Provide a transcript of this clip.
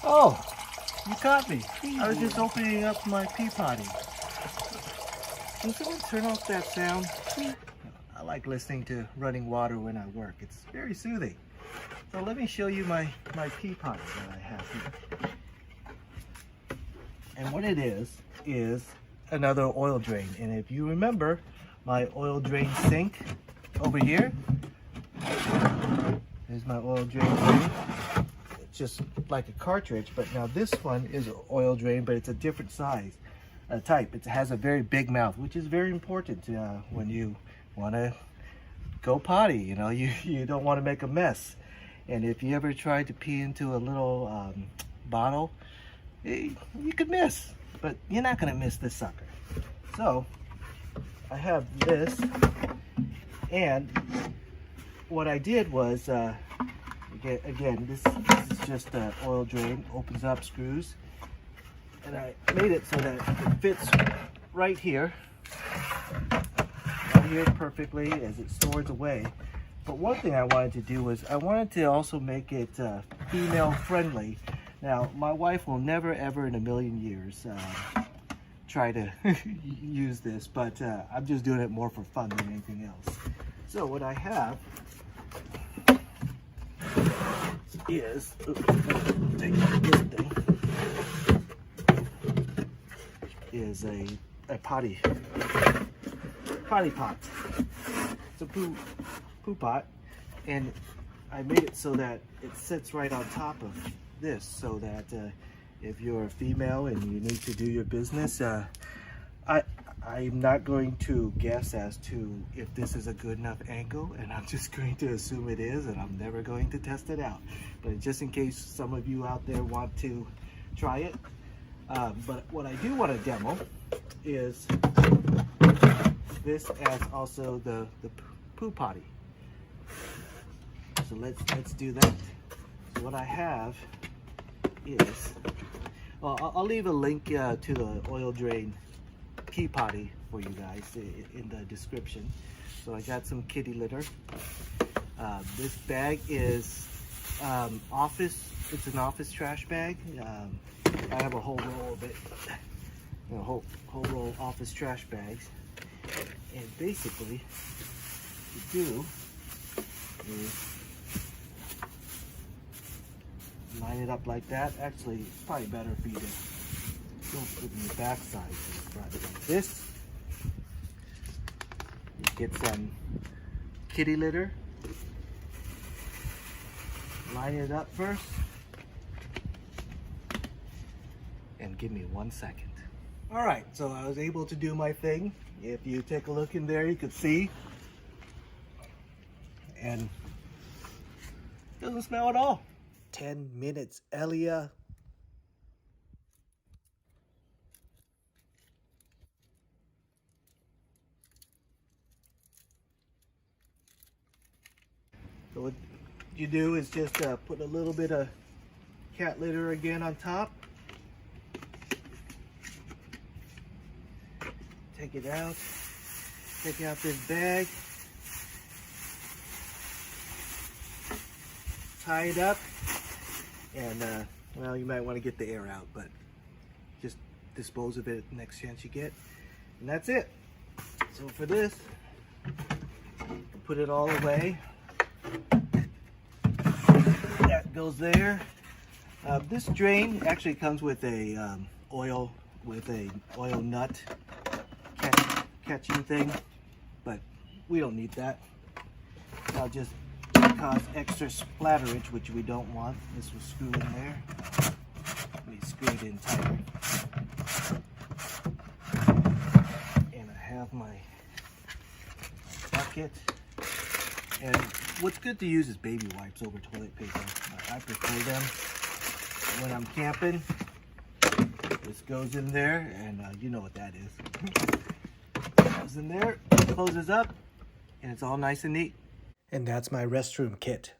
Oh, you caught me. I was just opening up my pea potty. Can someone turn off that sound? I like listening to running water when I work. It's very soothing. So let me show you my pea potty that I have here. And what it is another oil drain. And if you remember my oil drain sink over here, there's my oil drain sink. It's just like a cartridge, but now this one is an oil drain, but it's a different size, type. It has a very big mouth, which is very important when you want to go potty. You know, you don't want to make a mess. And if you ever try to pee into a little bottle, you could miss, but you're not going to miss this sucker. So I have this, and what I did was, again, this is just an oil drain, opens up, screws, and I made it so that it fits right here perfectly as it stores away. But one thing I wanted to do was I wanted to also make it female friendly. Now, my wife will never ever in a million years try to use this, but I'm just doing it more for fun than anything else. So what I have is, take this thing, is a potty pot. It's a poo pot, and I made it so that it sits right on top of this, so that if you're a female and you need to do your business, I'm not going to guess as to if this is a good enough angle, and I'm just going to assume it is, and I'm never going to test it out. But just in case some of you out there want to try it, but what I do want to demo is this as also the poo potty. So let's do that. So what I have is, well, I'll leave a link to the oil drain pea potty for you guys in the description. So I got some kitty litter. This bag is it's an office trash bag. I have a whole roll of it, a whole roll of office trash bags. And basically, what you do is line it up like that. Actually, it's probably better for you to don't put it in the back side, but like this. You get some kitty litter. Line it up first. And give me 1 second. All right, so I was able to do my thing. If you take a look in there, you could see. And it doesn't smell at all. 10 minutes, Elia. So what you do is just put a little bit of cat litter again on top. Take it out. Take out this bag. Tie it up. And, well, you might want to get the air out, but just dispose of it the next chance you get. And that's it. So for this, put it all away. That goes there. This drain actually comes with a oil nut catching thing, but we don't need that. I'll just cause extra splatterage, which we don't want. This will screw in there. Let me screw it in tighter. And I have my bucket. And what's good to use is baby wipes over toilet paper. I prefer them when I'm camping. This goes in there, and you know what that is. Goes in there, closes up, and it's all nice and neat. And that's my restroom kit.